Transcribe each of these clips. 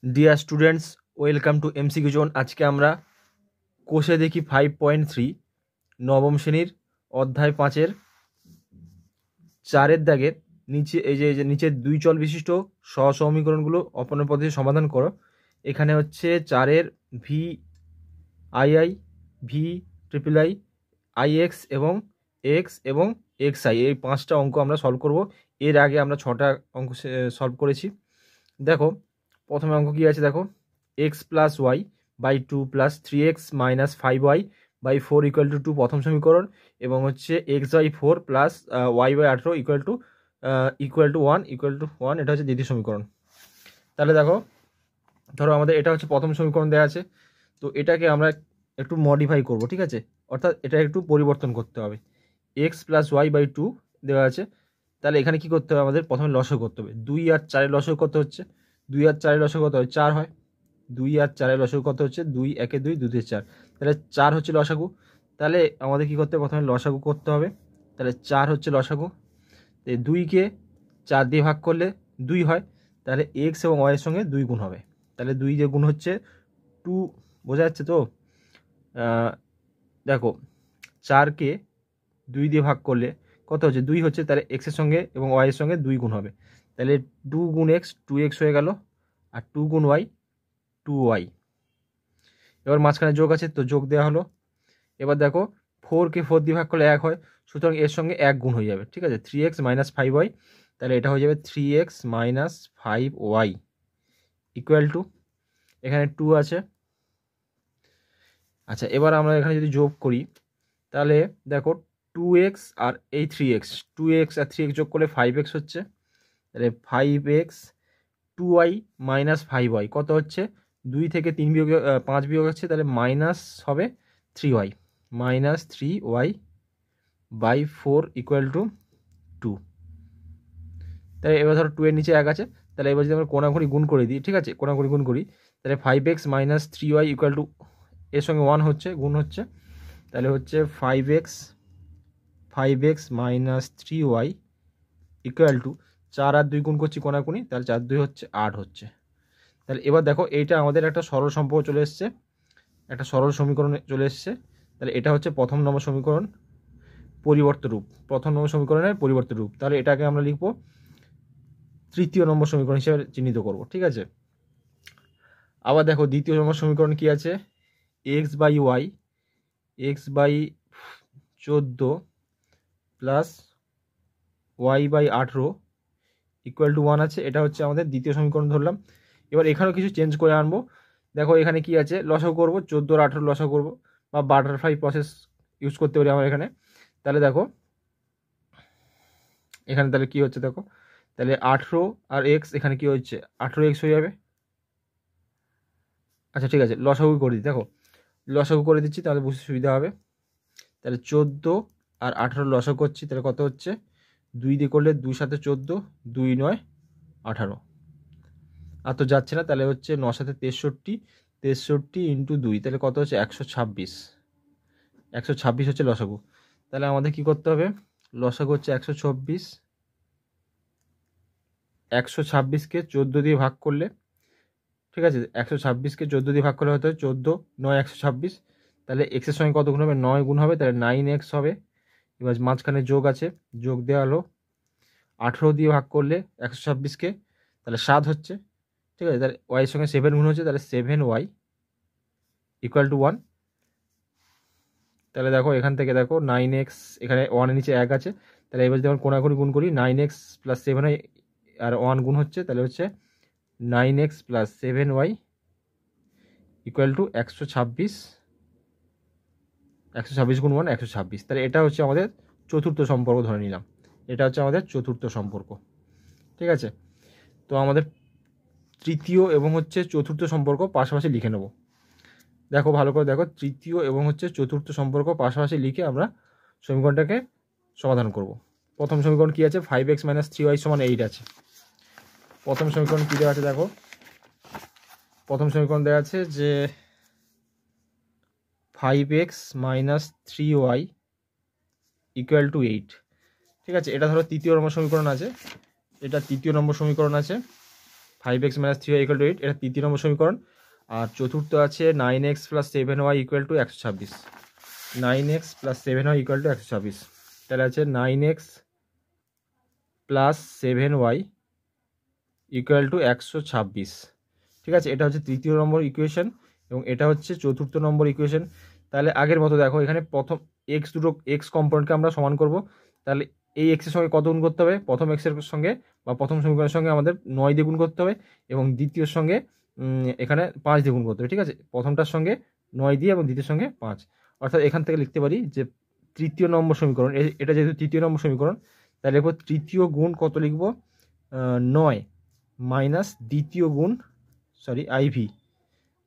Dear students, welcome to MCQ zone. আজকে আমরা কোষে দেখি 5.3 নবম শ্রেণীর অধ্যায় 5-এর 4-এর দাগের নিচে এই যে নিচের দুই চল বিশিষ্ট সহসমীকরণগুলো অপনয়ন পদ্ধতি সমাধান করো। এখানে হচ্ছে 4-এর V I V triple I X এবং এক্স আই, এই 5টা অঙ্ক আমরা সলভ করব। এর আগে আমরা 6টা অঙ্ক সলভ করেছি। দেখো প্রথমে অঙ্ক কি আছে, দেখো X plus Y by 2 plus 3x minus 5y by 4 equal to 2 প্রথম সমীকরণ, এবং হচ্ছে X by 4 plus Y by 18 equal to 1 এটা হচ্ছে দ্বিতীয় সমীকরণ। তাহলে দেখো, ধরো আমাদের এটা হচ্ছে প্রথম সমীকরণ দেওয়া আছে, তো এটাকে আমরা একটু মডিফাই করব, ঠিক আছে, অর্থাৎ এটা একটু পরিবর্তন করতে হবে। এক্স প্লাস ওয়াই বাই 2 দেওয়া আছে, তাহলে এখানে কি করতে হবে, আমাদের প্রথমে লসাগু করতে হবে। 2 আর 4-এর লসাগু কত হচ্ছে, 2 আর 4-এর লসাগু কত হয়, 4 হয়। 2 আর 4-এর লসাগু কত হচ্ছে, 2 একে 2, 2 দিয়ে 4, তাহলে 4 হচ্ছে লসাগু। তাহলে আমাদের কি করতে হবে, প্রথমে লসাগু করতে হবে। তাহলে 4 হচ্ছে লসাগু, 2কে 4 দিয়ে ভাগ করলে 2 হয়, তাহলে এক্স এবং ওয়াইয়ের সঙ্গে 2 গুণ হবে। তাহলে 2 দিয়ে গুণ হচ্ছে 2, বোঝা যাচ্ছে তো। দেখো 4কে 2 দিয়ে ভাগ করলে কত হচ্ছে, 2 হচ্ছে, তাহলে এক্সের সঙ্গে এবং ওয়াইয়ের সঙ্গে 2 গুণ হবে। তাহলে 2 গুণ এক্স 2x হয়ে গেল, আর 2 গুণ ওয়াই 2y। এবার মাঝখানে যোগ আছে, তো যোগ দেওয়া হলো। এবার দেখো 4কে 4 দিয়ে ভাগ করলে 1 হয়, সুতরাং এর সঙ্গে 1 গুণ হয়ে যাবে, ঠিক আছে, 3x মাইনাস 5y। তাহলে এটা হয়ে যাবে 3x minus 5y equal to, এখানে 2 আছে। আচ্ছা, এবার আমরা এখানে যদি যোগ করি, তাহলে দেখো 2x আর এই 3x, 2x আর 3x যোগ করলে 5x হচ্ছে। তাহলে 5x 2y মাইনাস 5y কত হচ্ছে, 2 থেকে 3 বিয়োগ 5 বিয়োগ হচ্ছে, তাহলে মাইনাস হবে 3y, minus 3y by 4 equal to 2। তাহলে এবার ধরো 2 এর নিচে 1 আছে, তাহলে এবার যদি আমরা কোণাকুণি গুণ করে দিই, ঠিক আছে, কোণাকুণি গুণ করি, তাহলে 5x minus 3y equal to, এর সঙ্গে 1 হচ্ছে, গুণ হচ্ছে, তাহলে হচ্ছে 5x minus 3y equal to 4 আর 2 গুণ করছি কোণাকুণি, তাহলে 4 2 হচ্ছে 8 হচ্ছে। তাহলে এবার দেখো এইটা আমাদের একটা সরল সম্পর্ক চলে এসছে, একটা সরল সমীকরণ চলে এসছে। তাহলে এটা হচ্ছে প্রথম নম্বর সমীকরণ পরিবর্ত রূপ, প্রথম নম্বর সমীকরণের পরিবর্ত রূপ। তাহলে এটাকে আমরা লিখবো তৃতীয় নম্বর সমীকরণ হিসেবে চিহ্নিত করব, ঠিক আছে। আবার দেখো দ্বিতীয় নম্বর সমীকরণ কি আছে, X by Y, X by 14 plus Y by 18 equal to 1 আছে। এটা হচ্ছে আমাদের দ্বিতীয় সমীকরণ ধরলাম। এবার এখানেও কিছু চেঞ্জ করে আনবো। দেখো এখানে কি আছে, লসাগু করবো, 14 আর 18 লসাগু করবো, বা বাটারফ্লাই প্রসেস ইউজ করতে পারি আমরা এখানে। তাহলে দেখো এখানে তাহলে কি হচ্ছে, দেখো তাহলে 18 আর এক্স, এখানে কি হচ্ছে 18x হয়ে যাবে। আচ্ছা ঠিক আছে, লসাগু করে দিই, দেখো লসাগু করে দিচ্ছি, তাহলে বুঝতে সুবিধা হবে। তাহলে 14 আর 18 লসাগু করছি, তাহলে কত হচ্ছে, 2 দিয়ে করলে 2 সাথে 14, 2 9 18, আর তো যাচ্ছে না, তাহলে হচ্ছে 9 সাথে 63, 63 ইন্টু 2, তাহলে কত হচ্ছে 126, 126 হচ্ছে লসাগু। তাহলে আমাদের কি করতে হবে, লসাগু হচ্ছে 126, 126কে 14 দিয়ে ভাগ করলে, ঠিক আছে, 126কে 14 দিয়ে ভাগ করলে হতে হবে 14 9 126, তাহলে এক্সের সঙ্গে কত গুণ হবে, 9 গুণ হবে, তাহলে 9x হবে। এবার মাঝখানে যোগ আছে, যোগ দেওয়া হলো, 18 দিয়ে ভাগ করলে 126কে, তাহলে 7 হচ্ছে, ঠিক আছে, তাহলে ওয়াইয়ের সঙ্গে 7 গুণ হচ্ছে, তাহলে 7y ইকুয়াল টু 1। তাহলে দেখো এখান থেকে দেখো 9x, এখানে 1 এর নিচে 1 আছে, তাহলে এবার যদি আমরা কোণাকুণি গুণ করি, 9x প্লাস 7 আর 1 গুণ হচ্ছে, তাহলে হচ্ছে 9x plus 7y equal to 126, 126 গুণ 1 126। তাহলে এটা হচ্ছে আমাদের চতুর্থ সম্পর্ক ধরে নিলাম, এটা হচ্ছে আমাদের চতুর্থ সম্পর্ক, ঠিক আছে। তো আমাদের তৃতীয় এবং হচ্ছে চতুর্থ সম্পর্ক পাশাপাশি লিখে নেব। দেখো ভালো করে দেখো, তৃতীয় এবং হচ্ছে চতুর্থ সম্পর্ক পাশাপাশি লিখে আমরা সমীকরণটাকে সমাধান করব। প্রথম সমীকরণ কি আছে, 5x মাইনাস 3y সমান 8 আছে। প্রথম সমীকরণ কী দেওয়া আছে, দেখো প্রথম সমীকরণ দেওয়া আছে যে 5x minus 3y equal to 8, ঠিক আছে। এটা ধরো তৃতীয় নম্বর সমীকরণ আছে, এটা তৃতীয় নম্বর সমীকরণ আছে, 5x - 3y = 8, এটা তৃতীয় নম্বর সমীকরণ। আর চতুর্থ আছে 9x + 7y = 126। 9x + 7y = 126, তাহলে আছে 9x + 7y = 126। ঠিক আছে, এটা হচ্ছে তৃতীয় নম্বর ইকুয়েশন এবং এটা হচ্ছে চতুর্থ নম্বর ইকুয়েশন। তাহলে আগের মতো দেখো, এখানে প্রথম দুটো এক্স কম্পোনেন্টকে আমরা সমান করব। তাহলে এই এক্সের সঙ্গে কত গুণ করতে হবে? প্রথম এক্সের সঙ্গে বা প্রথম সমীকরণের সঙ্গে আমাদের 9 দিয়ে গুণ করতে হবে এবং দ্বিতীয়র সঙ্গে এখানে 5 দিয়ে গুণ করতে হবে। ঠিক আছে, প্রথমটার সঙ্গে 9 দিয়ে এবং দ্বিতীয় সঙ্গে 5। অর্থাৎ এখান থেকে লিখতে পারি যে তৃতীয় নম্বর সমীকরণ, এটা যেহেতু তৃতীয় নম্বর সমীকরণ, তাহলে লিখব তৃতীয় গুণ কত লিখব? 9 মাইনাস দ্বিতীয় গুণ আইভি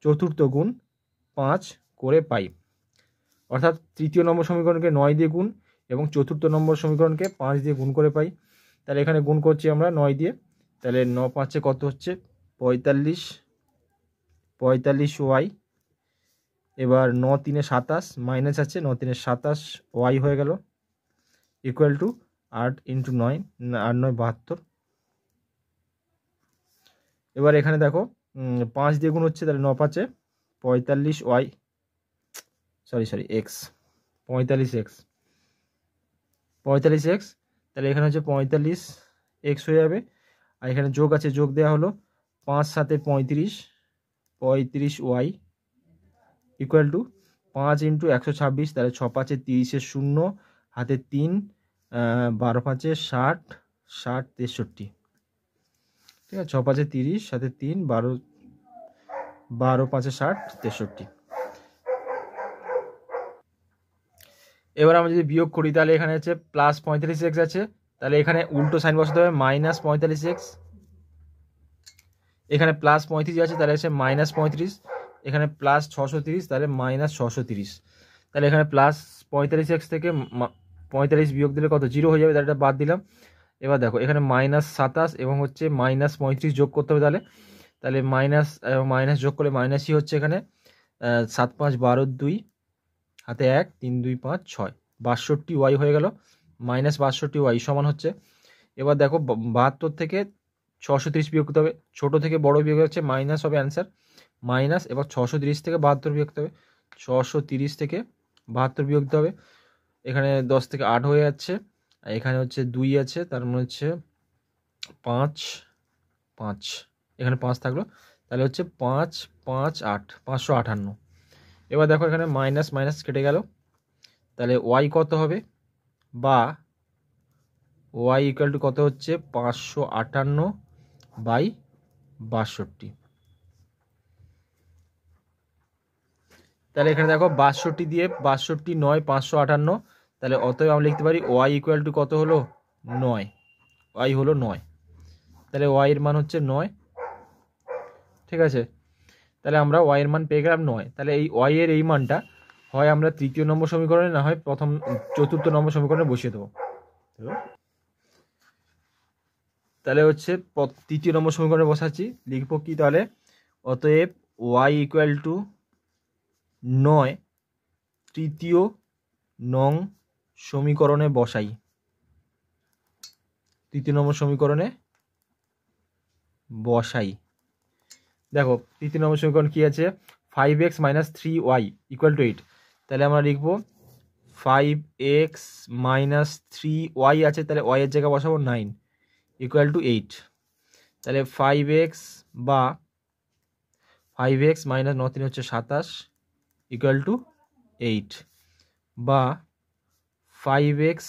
চতুর্থ গুণ 5 করে পাই। অর্থাৎ তৃতীয় নম্বর সমীকরণকে 9 দিয়ে গুণ এবং চতুর্থ নম্বর সমীকরণকে 5 দিয়ে গুণ করে পাই। তাহলে এখানে গুণ করছি আমরা 9 দিয়ে, তাহলে 9 5 কত হচ্ছে? 45y। এবার 9 3 27, মাইনাস আছে 9 3 27 y হয়ে গেল, ইকুয়াল টু 8 × 9, 8 9 72। এবার এখানে দেখো 5 দিয়ে গুণ হচ্ছে, তাহলে 9 5 45y x 45x 45x, তাহলে এখানে হচ্ছে 45x হয়ে যাবে। আর এখানে যোগ আছে, যোগ দেওয়া হলো 5 7 35 35y ইকুয়াল টু 5 × 126, তাহলে 6 5 30 0, হাতে 3, 12 5 60 60 63। ঠিক আছে, 6 5 30, সাথে 3, 12 5 60 63। এবার আমরা যদি বিয়োগ করি, তাহলে এখানে হচ্ছে প্লাস 45x আছে, তাহলে এখানে উল্টো সাইন বসাতে হবে, মাইনাস 45x। এখানে প্লাস 35 আছে, তাহলে হচ্ছে মাইনাস 35। এখানে প্লাস 630, তাহলে মাইনাস 630। তাহলে এখানে প্লাস 45x থেকে 45 বিয়োগ দিলে কত? 0 হয়ে যাবে, তাহলে এটা বাদ দিলাম। এবার দেখো এখানে মাইনাস 27 এবং হচ্ছে মাইনাস 35 যোগ করতে হবে। তাহলে মাইনাস এবং মাইনাস যোগ করলে মাইনাসই হচ্ছে এখানে 7 5 12 2, হাতে 1, 3 2 5 6, 62y হয়ে গেল। মাইনাস 62y সমান হচ্ছে, এবার দেখো 72 থেকে 630 বিয়োগ করতে হবে। ছোট থেকে বড় বিয়োগ হচ্ছে মাইনাস হবে অ্যান্সার, মাইনাস। এবার 630 থেকে 72 বিয়োগ করতে হবে, 630 থেকে 72 বিয়োগ দিতে হবে। এখানে 10 থেকে 8 হয়ে যাচ্ছে, আর এখানে হচ্ছে 2 আছে, তার মানে হচ্ছে 5 5, এখানে 5 থাকলো, তাহলে হচ্ছে 5 5 8 558। এবার দেখো এখানে মাইনাস মাইনাস কেটে গেল, তাহলে y কত হবে? বা y ইকুয়াল টু কত হচ্ছে? 558/62। তাহলে এখানে দেখো 62 দিয়ে 62 9 558, তাহলে অতএব আমরা লিখতে পারি y ইকুয়াল টু কত হলো? 9। y হলো 9, তাহলে y এর মান হচ্ছে 9। ঠিক আছে, তাহলে আমরা y এর মান পেয়ে গেলাম 9। তাহলে এই y এর এই মানটা হয় আমরা তৃতীয় নম্বর সমীকরণে, না হয় চতুর্থ নম্বর সমীকরণে বসিয়ে দেবো। তাহলে হচ্ছে তৃতীয় নম্বর সমীকরণে বসাচ্ছি, লিখবো কি তাহলে? অতএব y ইকুয়াল টু 9 তৃতীয় নং সমীকরণে বসাই। তৃতীয় নম্বর সমীকরণে বসাই। দেখো তৃতীয় নম্বর সমীকরণ কি আছে? 5x - 3y = 8। তাহলে আমরা লিখবো 5x - 3y আছে, তাহলে y এর জায়গায় বসাবো 9 = 8। তাহলে 5x বা 5x - 9 3 হচ্ছে 27 = 8, বা 5x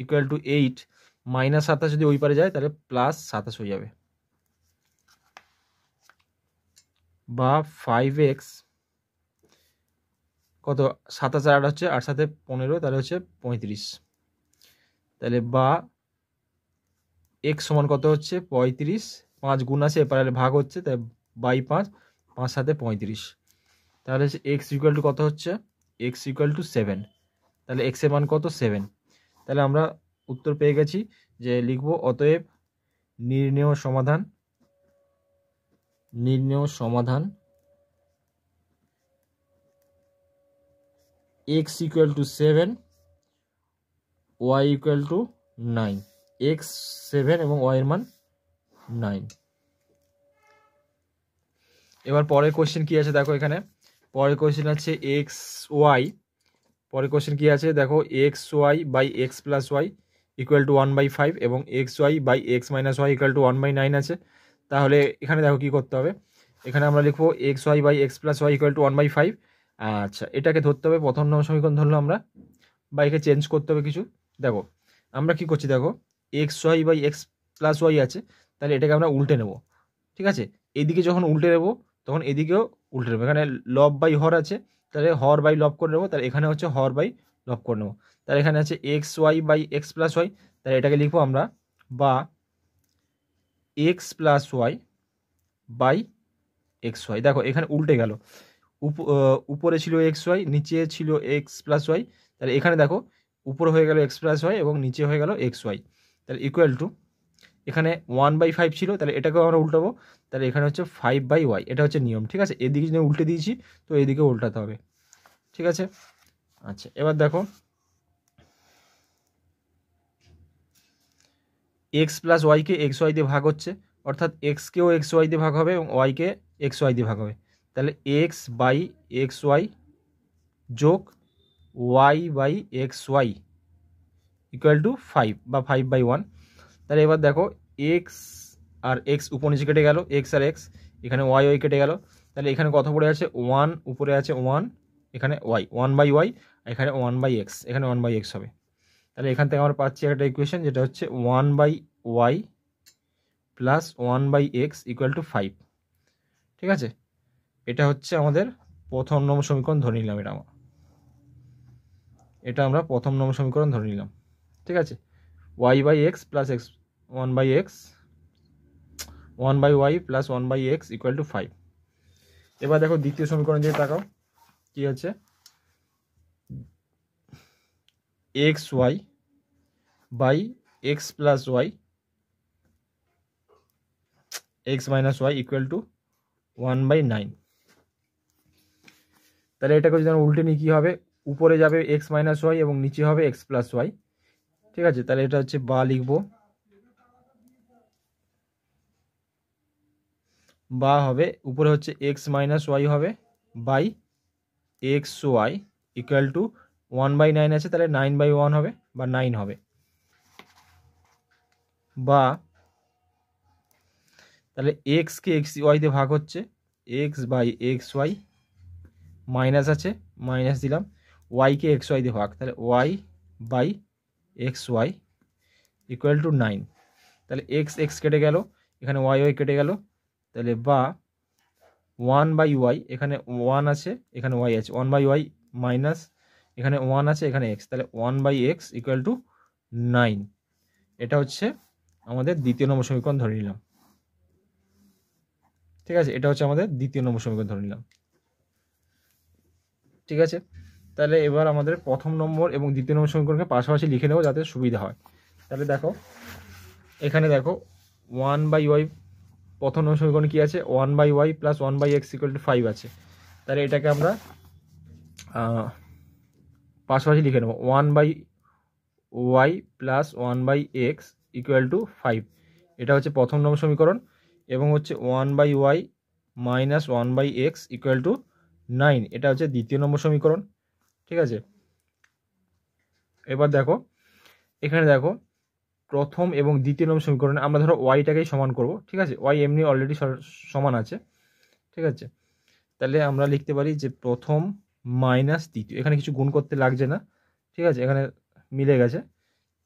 = 8 মাইনাস 27 যদি ওই পারে যায় তাহলে প্লাস 27 হয়ে যাবে, বা 5x কত? 27 আর 8 হচ্ছে 8 সাথে 15, তাহলে হচ্ছে 35। তাহলে বা x সমান কত হচ্ছে? 35। 5 গুণ আছে, এপারে ভাগ হচ্ছে, তাই বাই 5, 5 সাথে 35। তাহলে হচ্ছে x = কত হচ্ছে? x = 7। তাহলে x এর মান কত? 7। তাহলে আমরা উত্তর পেয়ে গেছি, যে লিখব অতএব নির্ণেয় সমাধান x = 7, y = 9। x 7 এবং y এর মান 9। এবার পরের কোশ্চেন কি আছে দেখো, এখানে পরের কোশ্চেন আছে এক্স ওয়াই। পরের কোশ্চেন কি আছে দেখো, X Y by X plus Y equal to 1/5 এবং X Y by X minus Y equal to 1/9 আছে। তাহলে এখানে দেখো কি করতে হবে, এখানে আমরা লিখবো X Y by X plus Y equal to 1/5। আচ্ছা, এটাকে ধরতে হবে প্রথম নম্বর সমীকরণ ধরলাম আমরা, বা একে চেঞ্জ করতে হবে কিছু। দেখো আমরা কি করছি, দেখো X Y by X plus Y আছে, তাহলে এটাকে আমরা উল্টে নেব। ঠিক আছে, এদিকে যখন উল্টে নেব তখন এদিকেও উল্টে নেবো। এখানে লব বাই হর আছে, তাহলে হর বাই লব করে নেবো, তাহলে এখানে হচ্ছে হর বাই লব করে নেবো। তাহলে এখানে আছে X Y by X plus Y, তাহলে এটাকে লিখবো আমরা বা X plus Y by X Y. দেখো এখানে উল্টে গেল, উপরে ছিল এক্স ওয়াই, নিচে ছিল এক্স প্লাস ওয়াই, তাহলে এখানে দেখো উপরে হয়ে গেল এক্স প্লাস ওয়াই এবং নিচে হয়ে গেল এক্স ওয়াই। তাহলে ইকুয়াল টু এখানে 1/5 ছিল, তাহলে এটাকেও আমরা উল্টাবো, তাহলে এখানে হচ্ছে 5/y। এটা হচ্ছে নিয়ম। ঠিক আছে, এদিকে যদি উল্টে দিয়েছি তো এদিকে উল্টাতে হবে। ঠিক আছে, আচ্ছা এবার দেখো এক্স প্লাস ওয়াইকে এক্স ওয়াই দিয়ে ভাগ হচ্ছে, অর্থাৎ এক্সকেও এক্স ওয়াই দিয়ে ভাগ হবে এবং ওয়াইকে এক্স ওয়াই দিয়ে ভাগ হবে। তাহলে এক্স বাই এক্স ওয়াই যোগ Y by X Y equal to 5 বা 5/1। তাহলে এবার দেখো এক্স আর এক্স উপর নিচে কেটে গেল, এক্স আর এক্স, এখানে ওয়াই ওয়াই কেটে গেল, তাহলে এখানে কত পড়ে আছে 1, উপরে আছে 1, এখানে ওয়াই 1/y, এখানে 1/x, এখানে 1/x হবে। তাহলে এখান থেকে আমরা পাচ্ছি একটা ইকুয়েশন যেটা হচ্ছে 1/y plus 1/x equal to 5। ঠিক আছে, এটা হচ্ছে আমাদের প্রথম নম্বর সমীকরণ ধরে নিলাম। এটা আমরা প্রথম নম্বর সমীকরণ ধরে নিলাম। ঠিক আছে, y/x plus x 1/x 1/y plus 1/x equal to 5। এবার দেখো দ্বিতীয় সমীকরণ দিয়ে তাকাও কি আছে, X Y by X plus Y X minus Y equal to 1/9। তাহলে এটাকে যদি আমরা উল্টে নিই কী হবে, উপরে যাবে এক্স মাইনাস ওয়াই এবং নিচে হবে এক্স প্লাস ওয়াই। ঠিক আছে, তাহলে এটা হচ্ছে বা লিখবো, বা হবে উপরে হচ্ছে এক্স মাইনাস ওয়াই হবে by X Y equal to 1/9 আছে, তাহলে 9/1 হবে বা 9 হবে। বা তাহলে এক্সকে এক্স ওয়াই দিয়ে ভাগ হচ্ছে, X by X Y minus আছে মাইনাস দিলাম, ওয়াইকে এক্স ওয়াই দিয়ে ভাগ, তাহলে Y by X Y equal to 9। তাহলে এক্স এক্স কেটে গেল, এখানে ওয়াই ওয়াই কেটে গেল, তাহলে বা 1/y, এখানে 1 আছে এখানে ওয়াই আছে, 1/y মাইনাস এখানে 1 আছে এখানে এক্স, তাহলে 1/x ইকুয়াল টু 9। এটা হচ্ছে আমাদের দ্বিতীয় নম্বর সমীকরণ ধরে নিলাম। ঠিক আছে, এটা হচ্ছে আমাদের দ্বিতীয় নম্বর সমীকরণ ধরে নিলাম। ঠিক আছে, তাহলে এবার আমাদের প্রথম নম্বর এবং দ্বিতীয় নম্বর সমীকরণকে পাশাপাশি লিখে নেবো যাতে সুবিধা হয়। তাহলে দেখো এখানে দেখো 1/y, প্রথম নম্বর সমীকরণে কী আছে 1/y plus 1/x equal to 5 আছে। তাহলে এটাকে আমরা পাশাপাশি লিখে নেব, 1/y plus 1/x equal to 5। এটা হচ্ছে প্রথম নম্বর সমীকরণ, এবং হচ্ছে 1/y minus 1/x equal to 9, এটা হচ্ছে দ্বিতীয় নম্বর সমীকরণ। ঠিক আছে, এবার দেখো এখানে দেখো প্রথম এবং দ্বিতীয় নম্বর সমীকরণে আমরা ধরো ওয়াইটাকেই সমান করব। ঠিক আছে, ওয়াই এমনি অলরেডি সমান আছে। ঠিক আছে, তাহলে আমরা লিখতে পারি যে প্রথম মাইনাস দ্বিতীয়, এখানে কিছু গুণ করতে লাগছে না। ঠিক আছে, এখানে মিলে গেছে,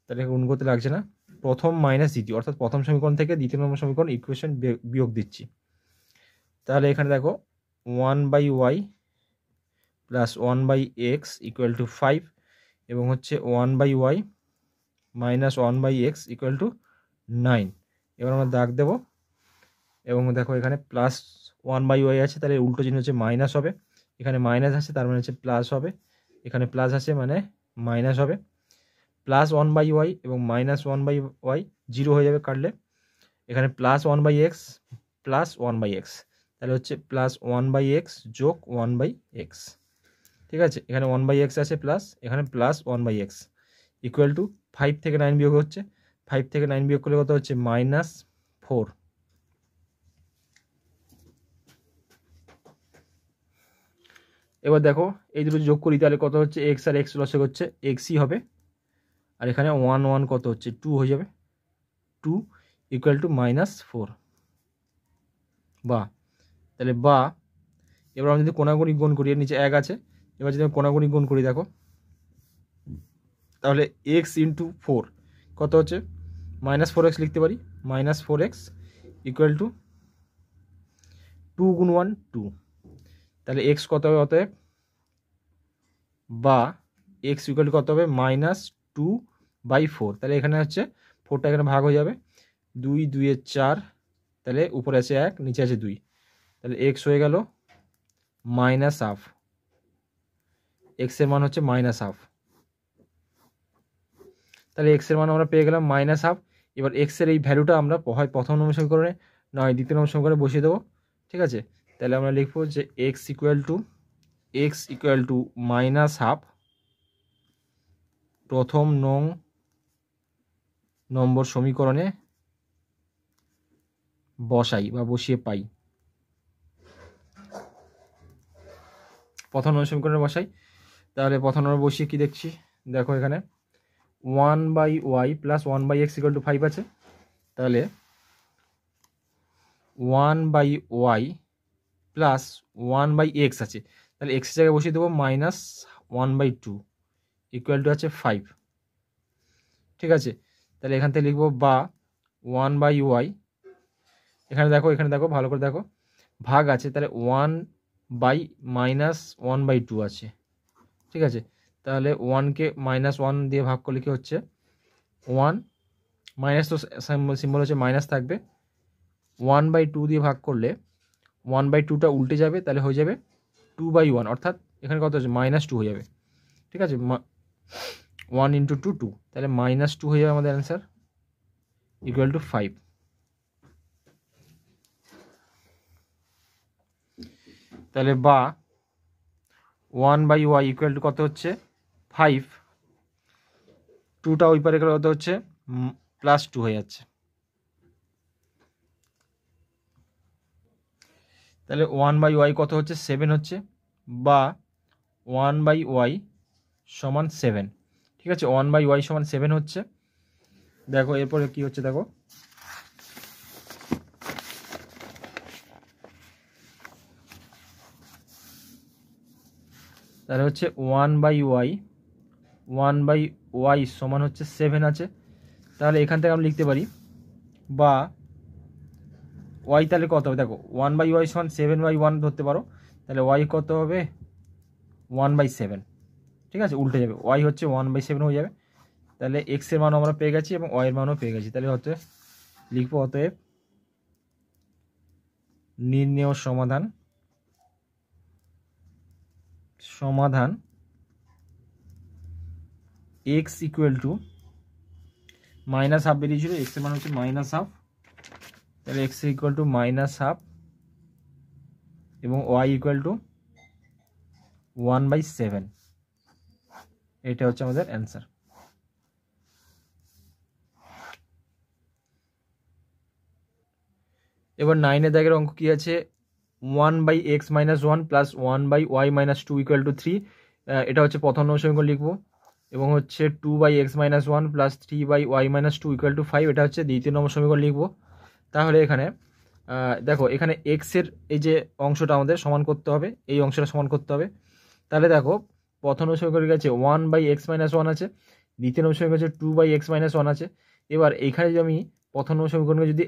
তাহলে গুণ করতে লাগছে না। প্রথম মাইনাস দ্বিতীয়, অর্থাৎ প্রথম সমীকরণ থেকে দ্বিতীয় নম্বর সমীকরণ ইকুয়েশন বিয়োগ দিচ্ছি। তাহলে এখানে দেখো 1/y plus 1/x equal to 5 এবং হচ্ছে 1/y minus 1/x equal to 9। এবার আমরা দাগ দেব, এবং দেখো এখানে প্লাস 1/y আছে, তাহলে উল্টো চিহ্ন হচ্ছে মাইনাস হবে, এখানে মাইনাস আছে তার মানে হচ্ছে প্লাস হবে, এখানে প্লাস আছে মানে মাইনাস হবে। প্লাস 1/y এবং মাইনাস 1/y 0 হয়ে যাবে কাটলে, এখানে প্লাস 1/x প্লাস 1/x, তাহলে হচ্ছে প্লাস 1/x যোগ 1/x। ঠিক আছে, এখানে 1/x আছে প্লাস, এখানে প্লাস 1/x ইকুয়াল টু 5 থেকে 9 বিয়োগ হচ্ছে, 5 থেকে 9 বিয়োগ করলে কত হচ্ছে -4। এবার দেখো এই দুটো যোগ করি তাহলে কত হচ্ছে, এক্স আর এক্স লসে হচ্ছে এক্সই হবে, আর এখানে 1 1 কত হচ্ছে 2 হয়ে যাবে, 2 ইকুয়াল টু -4। বা তাহলে বা এবার আমি যদি কোণাগুণি গুণ করি, এর নিচে 1 আছে, এবার যদি আমি কোণাগুণি গুণ করি দেখো তাহলে এক্স ইন্টু 4 কত হচ্ছে, -4x লিখতে পারি, -4x ইকুয়াল টু 2 গুণ 1 2, তাহলে এক্স কত হবে অতএব, বা এক্স ইকুয়াল টু কত হবে -2/4, তাহলে এখানে হচ্ছে 4টা এখানে ভাগ হয়ে যাবে, 2 2 এ 4, তাহলে উপরে আছে 1 নিচে আছে 2, তাহলে এক্স হয়ে গেল -1/2, এক্সের মান হচ্ছে -1/2, তাহলে এক্সের মান আমরা পেয়ে গেলাম -1/2। এবার এক্সের এই ভ্যালুটা আমরা হয় প্রথম নম্বর সমীকরণে নয় দ্বিতীয় নম্বর সমীকরণে বসিয়ে দেবো, ঠিক আছে। তাহলে আমরা লিখবো যে এক্স ইকুয়াল টু -1/2 প্রথম নম্বর সমীকরণে বসাই বা বসিয়ে পাই, প্রথম নম্বর সমীকরণে বসাই। তাহলে প্রথম নম্বর বসিয়ে কি দেখছি দেখো, এখানে 1/y plus 1/x equal to 5 আছে, তাহলে 1/y প্লাস 1/x আছে, তাহলে এক্সের জায়গায় বসিয়ে দেবো -1/2 ইকুয়াল টু আছে 5, ঠিক আছে। তাহলে এখান থেকে লিখবো বা 1/y, এখানে দেখো ভালো করে দেখো ভাগ আছে, তাহলে 1/-1/2 আছে, ঠিক আছে। তাহলে 1কে -1 দিয়ে ভাগ করলে কি হচ্ছে 1, মাইনাস তো সিম্বল হচ্ছে মাইনাস থাকবে, 1/2 দিয়ে ভাগ করলে 1/2টা উল্টে যাবে, তাহলে হয়ে যাবে 2/1, অর্থাৎ এখানে কত হচ্ছে -2 হয়ে যাবে, ঠিক আছে। 1 × 2 2, তাহলে -2 হয়ে যাবে আমাদের অ্যান্সার, ইকুয়াল টু 5। তাহলে বা 1/y ইকুয়াল টু কত হচ্ছে 5, 2টা ওই পারে গেলে কত হচ্ছে +2 হয়ে যাচ্ছে, তাহলে 1/y কত হচ্ছে 7 হচ্ছে, বা 1/y সমান 7, ঠিক আছে। 1/y সমান 7 হচ্ছে, দেখো এরপরে কি হচ্ছে দেখো, তাহলে হচ্ছে 1/y সমান হচ্ছে 7 আছে, তাহলে এখান থেকে আমি লিখতে পারি বা y তাহলে কত হবে দেখো 1/y সমান 7/1 ধরতে পারো, তাহলে y কত হবে 1/7, ঠিক আছে, উল্টে যাবে, y হচ্ছে 1/7 হয়ে যাবে। তাহলে x এর মানও আমরা পেয়ে গেছি এবং y এর মানও পেয়ে গেছি, তাহলে হচ্ছে লিখবো অতএব নির্ণেয় সমাধান x ইকুয়াল টু -1/2 বেরিয়েছিল, x এর মান হচ্ছে -1/2, তাহলে x ইকুয়াল টু -1/2 এবং y ইকুয়াল টু 1/7, এটা হচ্ছে আমাদের অ্যান্সার। এবার 9 দাগের অঙ্ক কি আছে, 1/x - 1 plus 1/y - 2 equal to 3, এটা হচ্ছে প্রথম নম্বর সমীকরণ লিখবো, এবং হচ্ছে 2/x - 1 plus 3/y - 2 equal to 5, এটা হচ্ছে দ্বিতীয় নম্বর সমীকরণ লিখবো। তাহলে এখানে দেখো এখানে x এর এই যে অংশটা আমাদের সমান করতে হবে, এই অংশটা সমান করতে হবে। তাহলে দেখো প্রথম নম্বর সমীকরণ আছে 1/x - 1 আছে, দ্বিতীয় নম্বর সমীকরণ আছে 2/x - 1 আছে। এবার এখানে যদি আমি প্রথম নম্বর সমীকরণকে যদি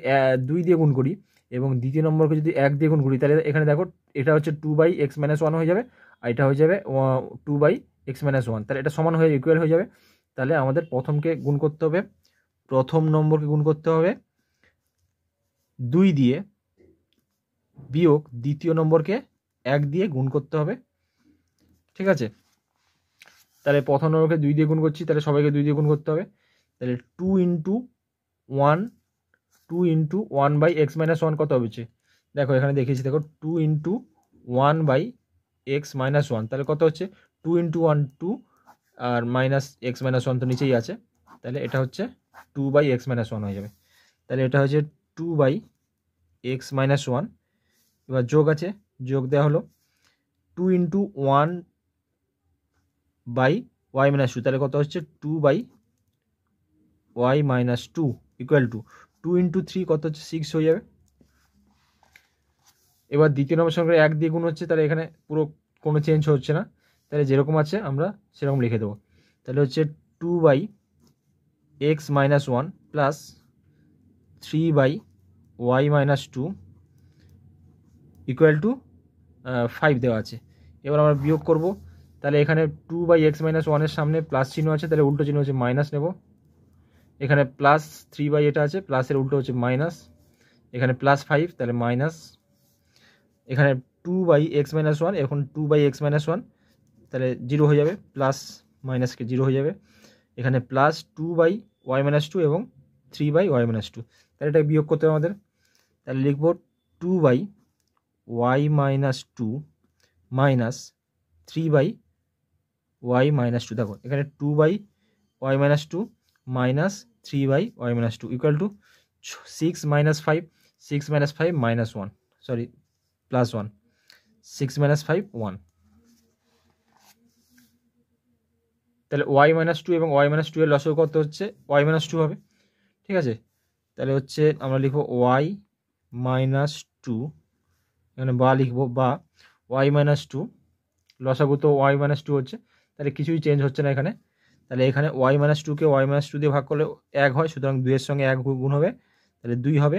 2 দিয়ে গুণ করি এবং দ্বিতীয় নম্বরকে যদি 1 দিয়ে গুণ করি, তাহলে এখানে দেখো এটা হচ্ছে 2/x - 1 হয়ে যাবে, আর এটা হয়ে যাবে 2/x - 1, তাহলে এটা সমান হয়ে ইকুয়াল হয়ে যাবে। তাহলে আমাদের প্রথমকে গুণ করতে হবে, প্রথম নম্বরকে গুণ করতে হবে 2 দিয়ে, বিয়োগ দ্বিতীয় নম্বরকে 1 দিয়ে গুণ করতে হবে, ঠিক আছে। তাহলে প্রথম নম্বরকে 2 দিয়ে গুণ করছি, তাহলে সবাইকে 2 দিয়ে গুণ করতে হবে, তাহলে 2 × 1/x - 1 কত হচ্ছে দেখো এখানে দেখিয়েছি, দেখো 2 × 1/x - 1, তাহলে কত হচ্ছে 2 × 1 2, আর -x - 1 তো নিচেই আছে, তাহলে এটা হচ্ছে 2/x - 1 হয়ে যাবে, তাহলে এটা হচ্ছে 2/x - 1। এবার যোগ আছে, যোগ দেওয়া হলো, 2 into 1 by Y minus two, তাহলে কত হচ্ছে 2 by Y minus two equal to 2 into 3 কত হচ্ছে 6 হয়ে যাবে। এবার দ্বিতীয় নম্বর সঙ্গে 1 দিয়ে গুণ হচ্ছে, তাহলে এখানে পুরো কোনো চেঞ্জ হচ্ছে না, তাহলে যেরকম আছে আমরা সেরকম লিখে দেবো। তাহলে হচ্ছে 2 by X minus one plus 3 by Y minus two equal to 5 দেওয়া আছে। এবার আমরা বিয়োগ করব, তাহলে এখানে 2 বাই এক্স মাইনাস ওয়ানের সামনে প্লাস চিহ্ন আছে, তাহলে উল্টো চিহ্ন হচ্ছে মাইনাস নেব। এখানে প্লাস 3 বাই এটা আছে, প্লাসের উল্টো হচ্ছে মাইনাস, এখানে প্লাস 5 তাহলে মাইনাস, এখানে 2 বাই এক্স মাইনাস ওয়ান, এখন 2 বাই এক্স মাইনাস ওয়ান তাহলে 0 হয়ে যাবে, প্লাস মাইনাসকে 0 হয়ে যাবে, এখানে plus 2 by Y minus two এবং 3 বাই ওয়াই মাইনাস টু, তাহলে এটা বিয়োগ করতে হবে আমাদের। তাহলে লিখব 2 by Y minus two minus 3 by Y minus two. দেখো এখানে 2 by Y minus two minus 3 by Y minus two equal to 6 minus 5, 6 minus 5 minus 1, sorry plus 1, 6 minus 5 1। তাহলে ওয়াই মাইনাস টু এবং ওয়াই মাইনাস টু এর লসাগু কত হচ্ছে Y minus two হবে, ঠিক আছে। তাহলে হচ্ছে আমরা লিখব ওয়াই মাইনাস টু, এখানে বা লিখবো, বা ওয়াই মাইনাস টু, লসাগু তো ওয়াই মাইনাস টু হচ্ছে, তাহলে কিছুই চেঞ্জ হচ্ছে না এখানে। তাহলে এখানে ওয়াই মাইনাস টুকে ওয়াই মাইনাস টু দিয়ে ভাগ করলে 1 হয়, সুতরাং 2 এর সঙ্গে 1 গুণ হবে, তাহলে 2 হবে,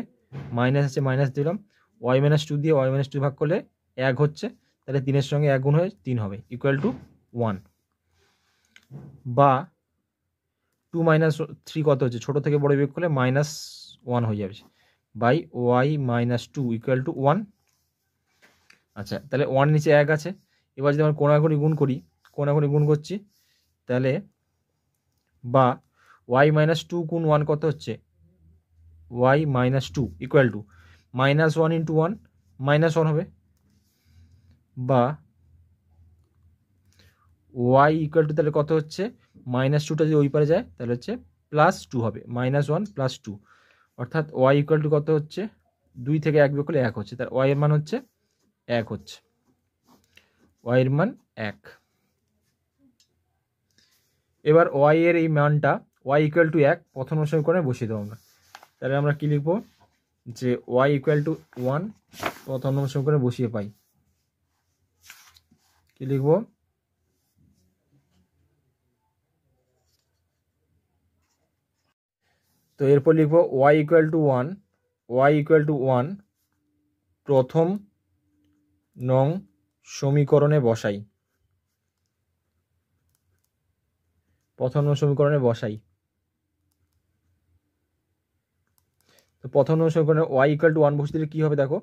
মাইনাস আছে মাইনাস দিলাম, ওয়াই মাইনাস টু দিয়ে ওয়াই মাইনাস টু ভাগ করলে 1 হচ্ছে, তাহলে 3 এর সঙ্গে 1 গুণ হয়ে 3 হবে ইকুয়াল টু 1। বা 2 মাইনাস 3 কত হচ্ছে, ছোটো থেকে বড় বিয়োগ করলে মাইনাস 1 হয়ে যাবে, by Y minus two equal to 1। আচ্ছা, তাহলে 1 নিচে 1 আছে, এবার যদি আমরা কোণাগুণি গুণ করি, কোণাগুণি গুণ করছি, তাহলে বা ওয়াই মাইনাস টু গুণ 1 কত হচ্ছে Y minus two equal to minus 1 into 1 minus 1 হবে, বা ওয়াই ইকুয়াল টু তাহলে কত হচ্ছে মাইনাস টুটা যদি ওই পারে যায় তাহলে হচ্ছে প্লাস 2 হবে, মাইনাস 1 প্লাস 2, অর্থাৎ ওয়াই ইকুয়াল টু কত হচ্ছে 2 থেকে 1 বিয়োগ করলে 1 হচ্ছে, তার ওয়াই এর মান হচ্ছে 1 হচ্ছে, ওয়াই এর মান 1। এবার ওয়াই এর এই মানটা ওয়াই ইকুয়াল টু 1 প্রথম সমীকরণে বসিয়ে দেবো আমরা, তাহলে আমরা কি লিখবো যে ওয়াই ইকুয়াল টু 1 প্রথম সমীকরণে বসিয়ে পাই, কি লিখবো, তো এরপর লিখবো Y equal to 1, Y equal to 1 প্রথম নং সমীকরণে বসাই, প্রথম নং সমীকরণে বসাই। তো প্রথম নং সমীকরণে ওয়াই ইকুয়াল টু 1 বসে দিলে কী হবে দেখো,